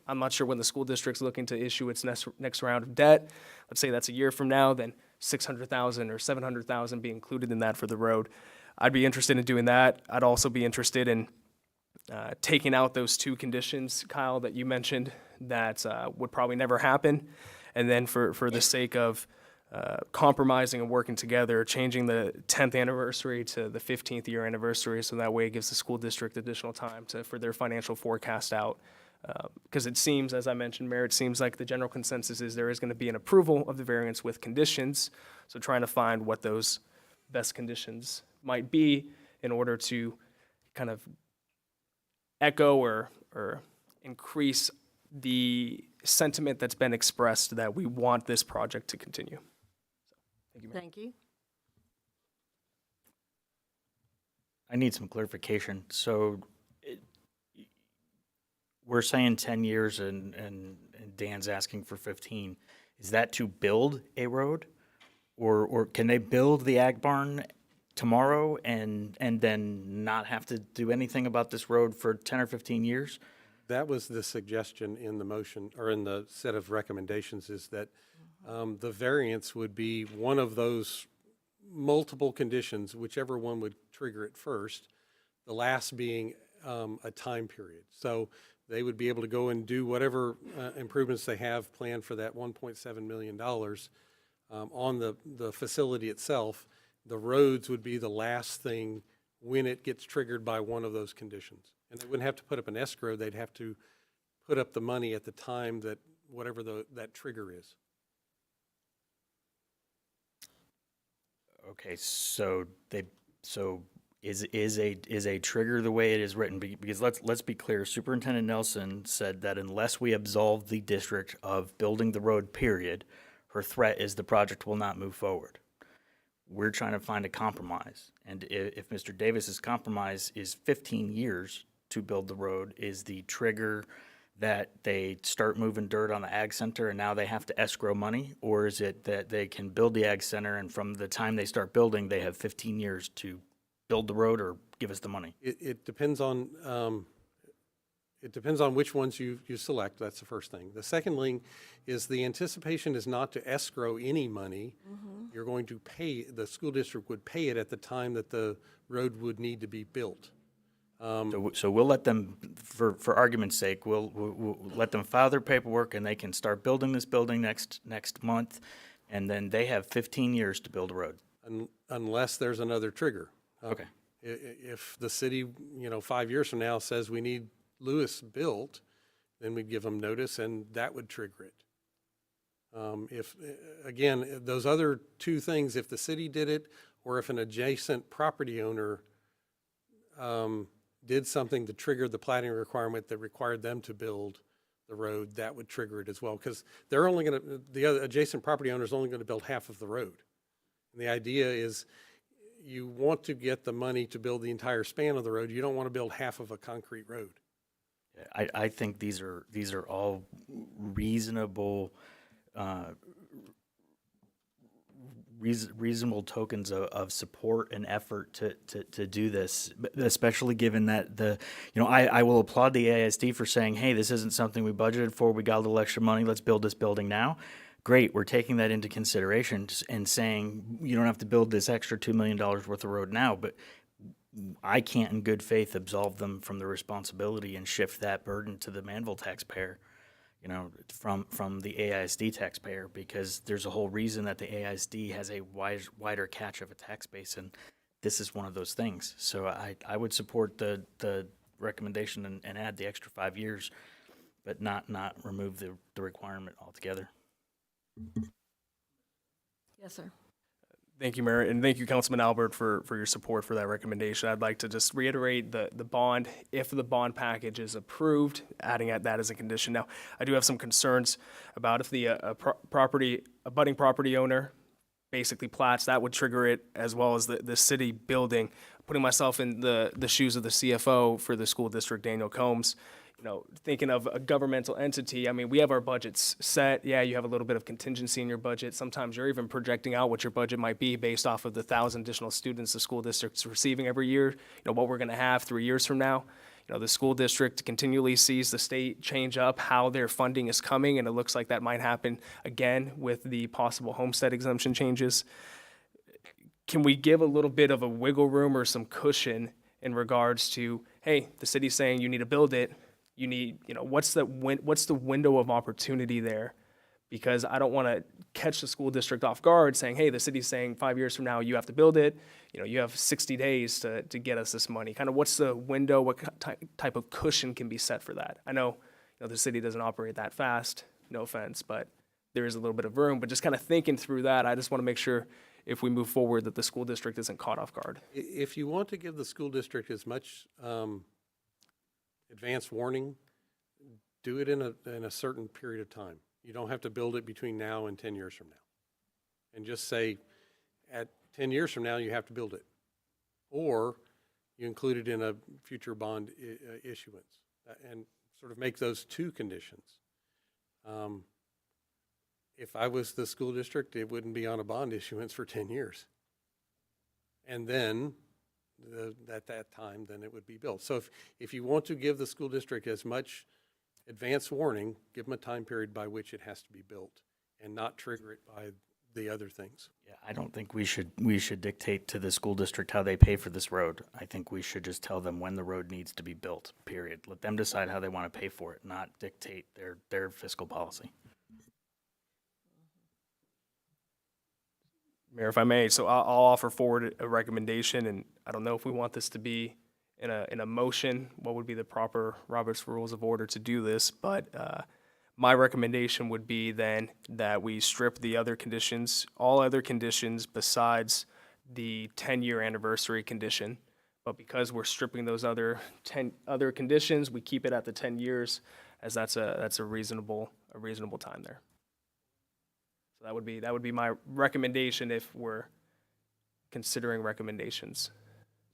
I'm not sure when the school district's looking to issue its next round of debt. Let's say that's a year from now, then $600,000 or $700,000 be included in that for the road. I'd be interested in doing that. I'd also be interested in taking out those two conditions, Kyle, that you mentioned that would probably never happen. And then for the sake of compromising and working together, changing the 10th anniversary to the 15th year anniversary, so that way it gives the school district additional time for their financial forecast out. Because it seems, as I mentioned, Mayor, it seems like the general consensus is there is going to be an approval of the variance with conditions. So trying to find what those best conditions might be in order to kind of echo or increase the sentiment that's been expressed that we want this project to continue. Thank you, Mayor. Thank you. I need some clarification. So we're saying 10 years and Dan's asking for 15. Is that to build a road? Or can they build the ag barn tomorrow and then not have to do anything about this road for 10 or 15 years? That was the suggestion in the motion, or in the set of recommendations, is that the variance would be one of those multiple conditions, whichever one would trigger it first, the last being a time period. So they would be able to go and do whatever improvements they have planned for that $1.7 million on the facility itself. The roads would be the last thing when it gets triggered by one of those conditions. And they wouldn't have to put up an escrow, they'd have to put up the money at the time that whatever that trigger is. Okay, so is a trigger the way it is written? Because let's be clear, Superintendent Nelson said that unless we absolve the district of building the road, period, her threat is the project will not move forward. We're trying to find a compromise. And if Mr. Davis's compromise is 15 years to build the road, is the trigger that they start moving dirt on the ag center and now they have to escrow money? Or is it that they can build the ag center and from the time they start building, they have 15 years to build the road or give us the money? It depends on, which ones you select. That's the first thing. The second thing is the anticipation is not to escrow any money. You're going to pay, the school district would pay it at the time that the road would need to be built. So we'll let them, for argument's sake, we'll let them file their paperwork and they can start building this building next month. And then they have 15 years to build a road. Unless there's another trigger. Okay. If the city, 5 years from now says we need Lewis built, then we'd give them notice and that would trigger it. Again, those other two things, if the city did it or if an adjacent property owner did something to trigger the plating requirement that required them to build the road, that would trigger it as well. Because they're only going to, the other adjacent property owner is only going to build half of the road. And the idea is you want to get the money to build the entire span of the road. You don't want to build half of a concrete road. I think these are all reasonable, reasonable tokens of support and effort to do this, especially given that I will applaud the AISD for saying, hey, this isn't something we budgeted for. We got a little extra money. Let's build this building now. Great, we're taking that into consideration and saying you don't have to build this extra $2 million worth of road now, but I can't in good faith absolve them from the responsibility and shift that burden to the Manvel taxpayer, from the AISD taxpayer, because there's a whole reason that the AISD has a wider catch of a tax base, and this is one of those things. So I would support the recommendation and add the extra 5 years, but not remove the requirement altogether. Yes, sir. Thank you, Mayor, and thank you, Councilman Albert, for your support for that recommendation. I'd like to just reiterate the bond, if the bond package is approved, adding that as a condition. Now, I do have some concerns about if the budding property owner basically plats, that would trigger it, as well as the city building. Putting myself in the shoes of the CFO for the school district, Daniel Combs, thinking of a governmental entity, I mean, we have our budgets set. Yeah, you have a little bit of contingency in your budget. Sometimes you're even projecting out what your budget might be based off of the 1,000 additional students the school district's receiving every year, what we're going to have 3 years from now. The school district continually sees the state change up how their funding is coming, and it looks like that might happen again with the possible homestead exemption changes. Can we give a little bit of a wiggle room or some cushion in regards to, hey, the city's saying you need to build it, you need, what's the window of opportunity there? Because I don't want to catch the school district off guard saying, hey, the city's saying 5 years from now you have to build it. You have 60 days to get us this money. Kind of what's the window, what type of cushion can be set for that? I know, the city doesn't operate that fast, no offense, but there is a little bit of room. But just kind of thinking through that, I just want to make sure if we move forward that the school district isn't caught off guard. If you want to give the school district as much advance warning, do it in a certain period of time. You don't have to build it between now and 10 years from now. And just say, at 10 years from now, you have to build it. Or you include it in a future bond issuance and sort of make those two conditions. If I was the school district, it wouldn't be on a bond issuance for 10 years. And then at that time, then it would be built. So if you want to give the school district as much advance warning, give them a time period by which it has to be built and not trigger it by the other things. Yeah, I don't think we should dictate to the school district how they pay for this road. I think we should just tell them when the road needs to be built, period. Let them decide how they want to pay for it, not dictate their fiscal policy. Mayor, if I may, so I'll offer forward a recommendation, and I don't know if we want this to be in a motion, what would be the proper Robert's Rules of Order to do this, but my recommendation would be then that we strip the other conditions, all other conditions besides the 10-year anniversary condition. But because we're stripping those other conditions, we keep it at the 10 years, as that's a reasonable time there. So that would be my recommendation if we're considering recommendations.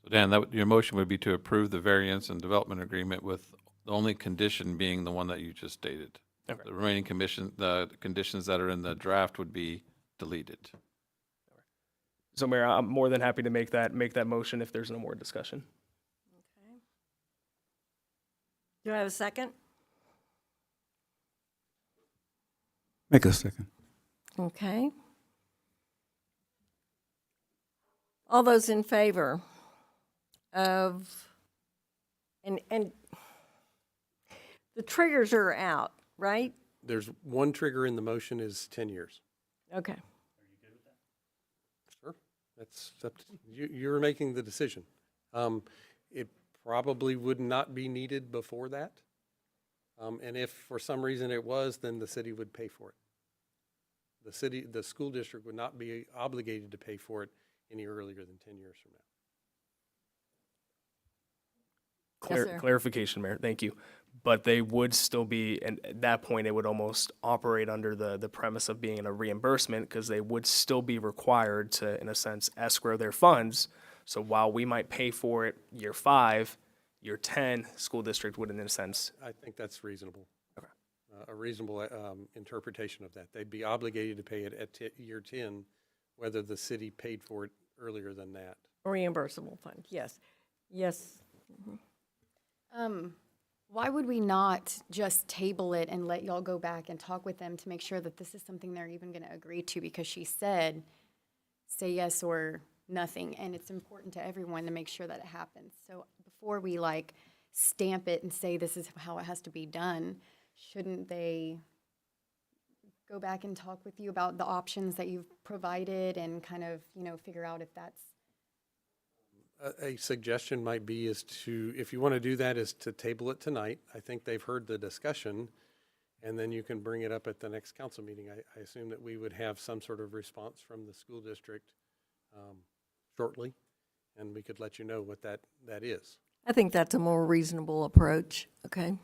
So Dan, your motion would be to approve the variance and development agreement with the only condition being the one that you just stated. Okay. The remaining the conditions that are in the draft would be deleted. So Mayor, I'm more than happy to make that motion if there's no more discussion. Do I have a second? Make a second. Okay. All those in favor of, and the triggers are out, right? There's one trigger in the motion is 10 years. Okay. Sure. That's up to you. You're making the decision. It probably would not be needed before that. And if for some reason it was, then the city would pay for it. The school district would not be obligated to pay for it any earlier than 10 years from now. Yes, sir. Clarification, Mayor, thank you. But they would still be, and at that point, it would almost operate under the premise of being a reimbursement, because they would still be required to, in a sense, escrow their funds. So while we might pay for it year 5, year 10, school district would, in a sense. I think that's reasonable. Okay. A reasonable interpretation of that. They'd be obligated to pay it at year 10, whether the city paid for it earlier than that. Reimbursable fund, yes. Yes. Why would we not just table it and let y'all go back and talk with them to make sure that this is something they're even going to agree to? Because she said, say yes or nothing, and it's important to everyone to make sure that it happens. So before we like stamp it and say this is how it has to be done, shouldn't they go back and talk with you about the options that you've provided and kind of, figure out if that's. A suggestion might be if you want to do that, is to table it tonight. I think they've heard the discussion, and then you can bring it up at the next council meeting. I assume that we would have some sort of response from the school district shortly, and we could let you know what that is. I think that's a more reasonable approach, okay?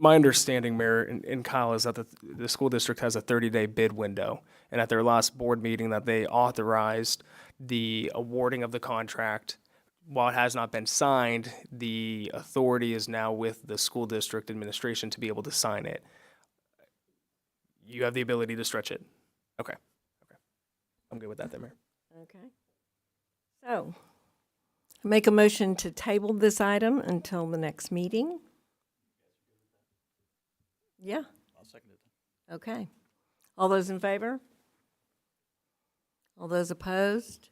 My understanding, Mayor, and Kyle, is that the school district has a 30-day bid window. And at their last board meeting that they authorized the awarding of the contract. While it has not been signed, the authority is now with the school district administration to be able to sign it. You have the ability to stretch it. Okay. I'm good with that then, Mayor. Okay. So, I make a motion to table this item until the next meeting. Yeah. I'll second it. Okay. All those in favor? All those opposed?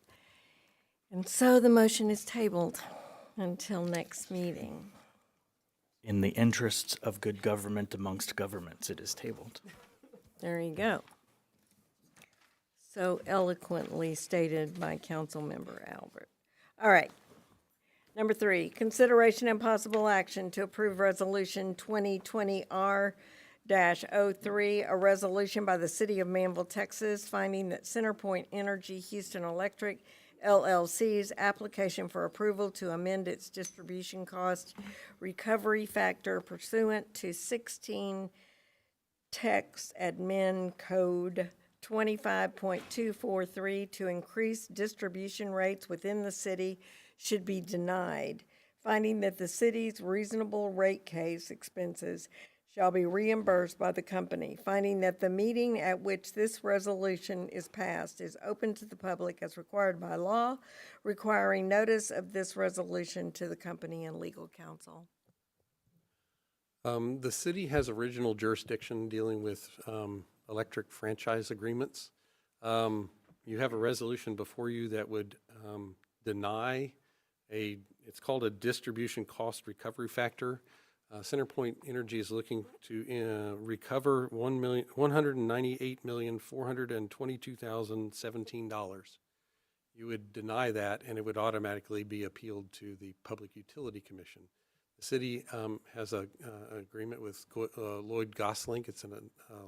And so the motion is tabled until next meeting. In the interests of good government amongst governments, it is tabled. There you go. So eloquently stated by Councilmember Albert. All right. Number 3, consideration and possible action to approve Resolution 2020R-03, a resolution by the City of Manvel, Texas, finding that CenterPoint Energy Houston Electric LLC's application for approval to amend its distribution cost recovery factor pursuant to 16 Text Admin Code 25.243 to increase distribution rates within the city should be denied, finding that the city's reasonable rate case expenses shall be reimbursed by the company, finding that the meeting at which this resolution is passed is open to the public as required by law, requiring notice of this resolution to the company and legal counsel. The city has original jurisdiction dealing with electric franchise agreements. You have a resolution before you that would deny it's called a distribution cost recovery factor. CenterPoint Energy is looking to recover $198,422,017. You would deny that, and it would automatically be appealed to the Public Utility Commission. The city has an agreement with Lloyd Goslink. It's a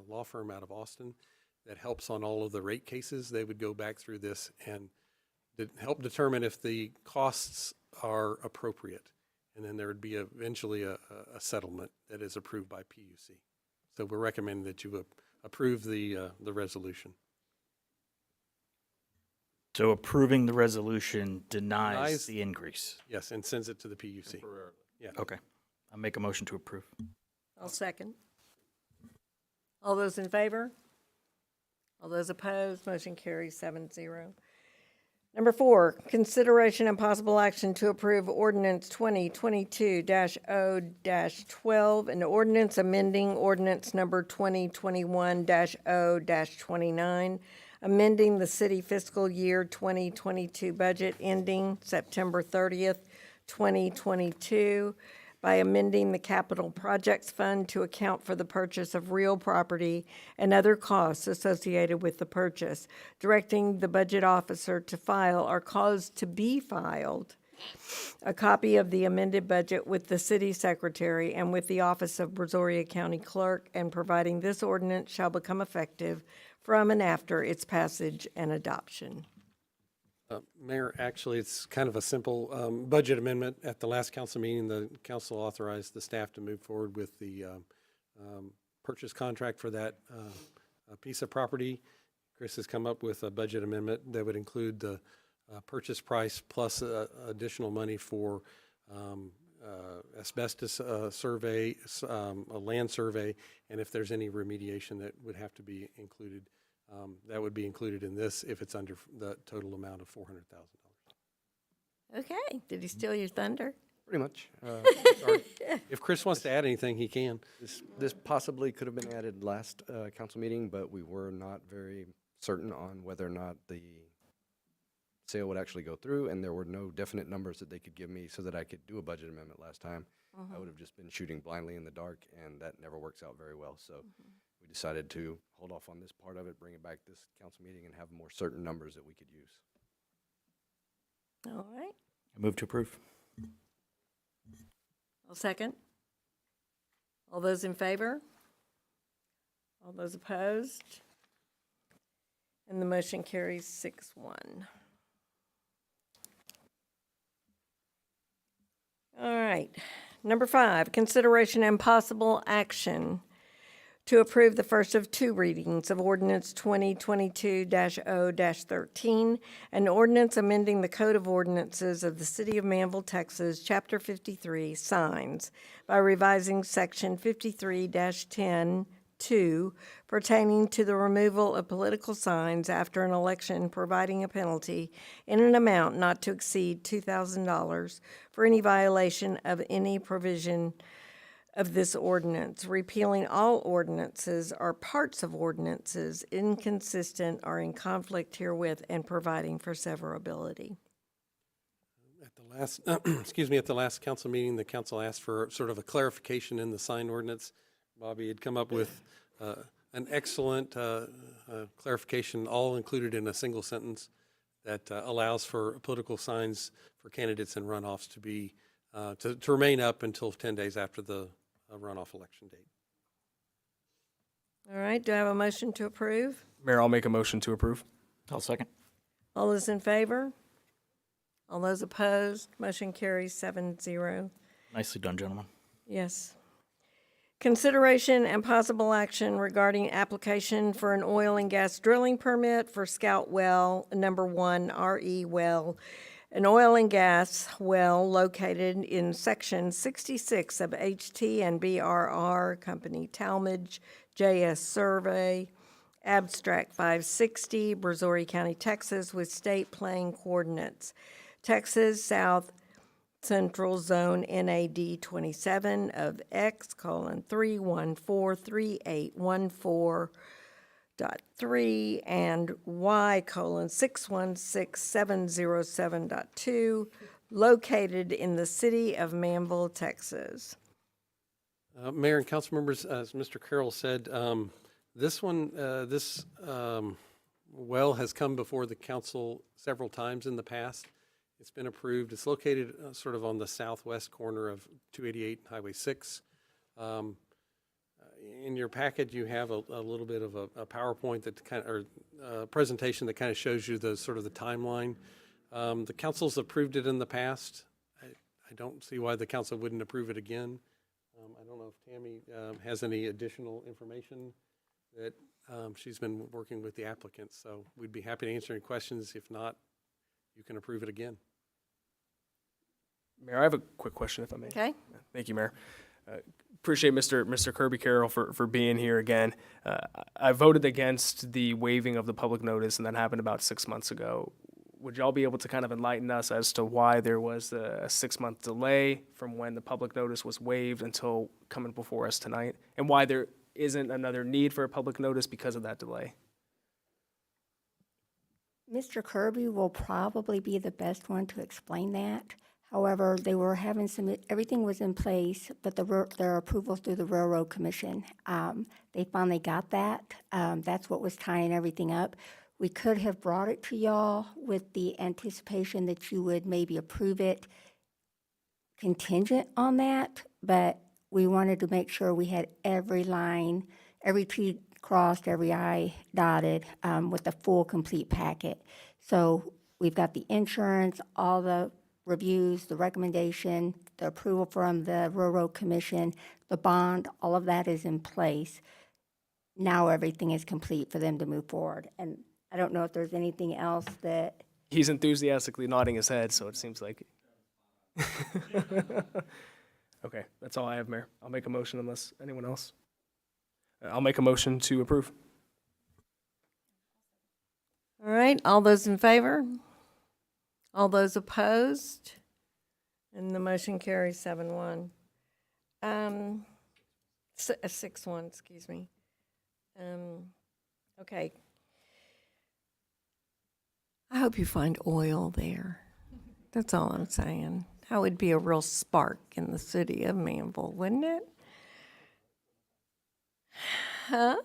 law firm out of Austin that helps on all of the rate cases. They would go back through this and help determine if the costs are appropriate. And then there would be eventually a settlement that is approved by PUC. So we're recommending that you approve the resolution. So approving the resolution denies Denies- the increase. Yes, and sends it to the PUC. Okay. I'll make a motion to approve. I'll second. All those in favor? All those opposed? Motion carries 7-0. Number 4, consideration and possible action to approve ordinance 2022-0-12, an ordinance amending ordinance number 2021-0-29, amending the city fiscal year 2022 budget ending September 30th, 2022, by amending the capital projects fund to account for the purchase of real property and other costs associated with the purchase, directing the budget officer to file or cause to be filed a copy of the amended budget with the city secretary and with the office of Brazoria County Clerk, and providing this ordinance shall become effective from and after its passage and adoption. Mayor, actually, it's kind of a simple budget amendment. At the last council meeting, the council authorized the staff to move forward with the purchase contract for that piece of property. Chris has come up with a budget amendment that would include the purchase price plus additional money for asbestos survey, a land survey, and if there's any remediation that would have to be included. That would be included in this if it's under the total amount of $400,000. Okay, did he steal your thunder? Pretty much. Sorry. If Chris wants to add anything, he can. This possibly could have been added last council meeting, but we were not very certain on whether or not the sale would actually go through, and there were no definite numbers that they could give me so that I could do a budget amendment last time. I would have just been shooting blindly in the dark, and that never works out very well. So we decided to hold off on this part of it, bring it back this council meeting, and have more certain numbers that we could use. All right, I move to approve. I'll second. All those in favor? All those opposed? And the motion carries 6-1. All right. Number 5, consideration and possible action to approve the first of 2 readings of ordinance 2022-0-13, an ordinance amending the Code of Ordinances of the City of Manvel, Texas, Chapter 53, Signs, by revising Section 53-10-2 pertaining to the removal of political signs after an election, providing a penalty in an amount not to exceed $2,000 for any violation of any provision of this ordinance, repealing all ordinances or parts of ordinances inconsistent or in conflict herewith, and providing for severability. At the last, at the last council meeting, the council asked for sort of a clarification in the sign ordinance. Bobby had come up with an excellent clarification, all included in a single sentence, that allows for political signs for candidates and runoffs to be to remain up until 10 days after the runoff election date. All right, do I have a motion to approve? Mayor, I'll make a motion to approve. I'll second. All those in favor? All those opposed? Motion carries 7-0. Nicely done, gentlemen. Yes. Consideration and possible action regarding application for an oil and gas drilling permit for Scout Well Number 1 RE Well, an oil and gas well located in Section 66 of HT and BRR Company Talmadge JS Survey, Abstract 560, Brazoria County, Texas, with state plane coordinates. Texas South Central Zone NAD 27 of X:3143814.3 and Y:616707.2, located in the city of Manvel, Texas. Mayor and council members, as Mr. Carroll said, this well has come before the council several times in the past. It's been approved. It's located sort of on the southwest corner of 288 Highway 6. In your packet, you have a little bit of a PowerPoint that or presentation that kind of shows you the sort of the timeline. The council's approved it in the past. I don't see why the council wouldn't approve it again. I don't know if Tammy has any additional information that She's been working with the applicants, so we'd be happy to answer any questions. If not, you can approve it again. Mayor, I have a quick question, if I may. Okay? Thank you, Mayor. Appreciate Mr. Kirby Carroll for being here again. I voted against the waiving of the public notice, and that happened about 6 months ago. Would y'all be able to kind of enlighten us as to why there was a 6-month delay from when the public notice was waived until coming before us tonight? And why there isn't another need for a public notice because of that delay? Mr. Kirby will probably be the best one to explain that. However, they were having everything was in place, but their approval through the Railroad Commission, they finally got that. That's what was tying everything up. We could have brought it to y'all with the anticipation that you would maybe approve it contingent on that, but we wanted to make sure we had every line, every T crossed, every I dotted, with the full, complete packet. So we've got the insurance, all the reviews, the recommendation, the approval from the Railroad Commission, the bond, all of that is in place. Now everything is complete for them to move forward. And I don't know if there's anything else that, He's enthusiastically nodding his head, so it seems like. Okay, that's all I have, Mayor. I'll make a motion unless anyone else. I'll make a motion to approve. All right, all those in favor? All those opposed? And the motion carries 7-1. 6-1, excuse me. Okay. I hope you find oil there. That's all I'm saying. That would be a real spark in the city of Manvel, wouldn't it? Huh?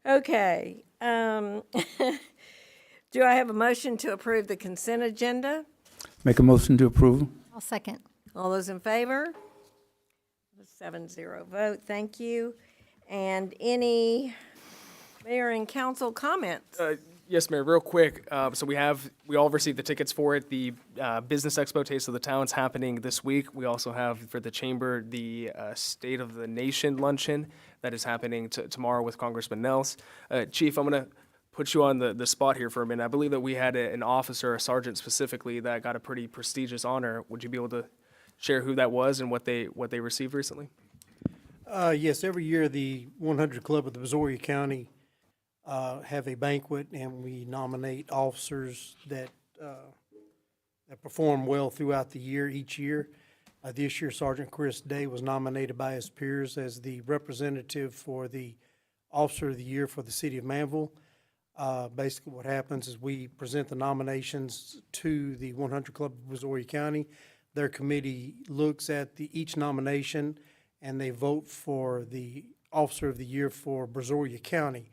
Okay. Do I have a motion to approve the consent agenda? Make a motion to approve. I'll second. All those in favor? 7-0 vote, thank you. And any mayor and council comments? Yes, Mayor, real quick. So we all received the tickets for it. The Business Expo Taste of the Town's happening this week. We also have for the chamber the State of the Nation luncheon that is happening tomorrow with Congressman Nels. Chief, I'm going to put you on the spot here for a minute. I believe that we had an officer, a sergeant specifically, that got a pretty prestigious honor. Would you be able to share who that was and what they received recently? Yes, every year the 100 Club of the Brazoria County have a banquet, and we nominate officers that perform well throughout the year, each year. This year, Sergeant Chris Day was nominated by his peers as the representative for the Officer of the Year for the city of Manvel. Basically, what happens is we present the nominations to the 100 Club of Brazoria County. Their committee looks at each nomination, and they vote for the Officer of the Year for Brazoria County.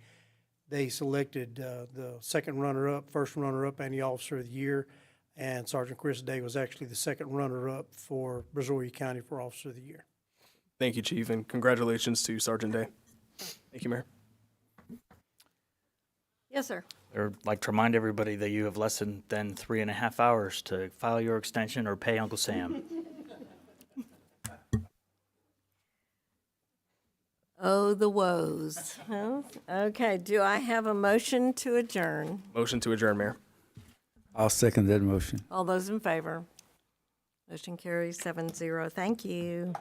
They selected the second runner-up, first runner-up, and the Officer of the Year, and Sergeant Chris Day was actually the second runner-up for Brazoria County for Officer of the Year. Thank you, Chief, and congratulations to Sergeant Day. Thank you, Mayor. Yes, sir. I'd like to remind everybody that you have less than 3.5 hours to file your extension or pay Uncle Sam. Oh, the woes. Huh? Okay, do I have a motion to adjourn? Motion to adjourn, Mayor. I'll second that motion. All those in favor? Motion carries 7-0. Thank you.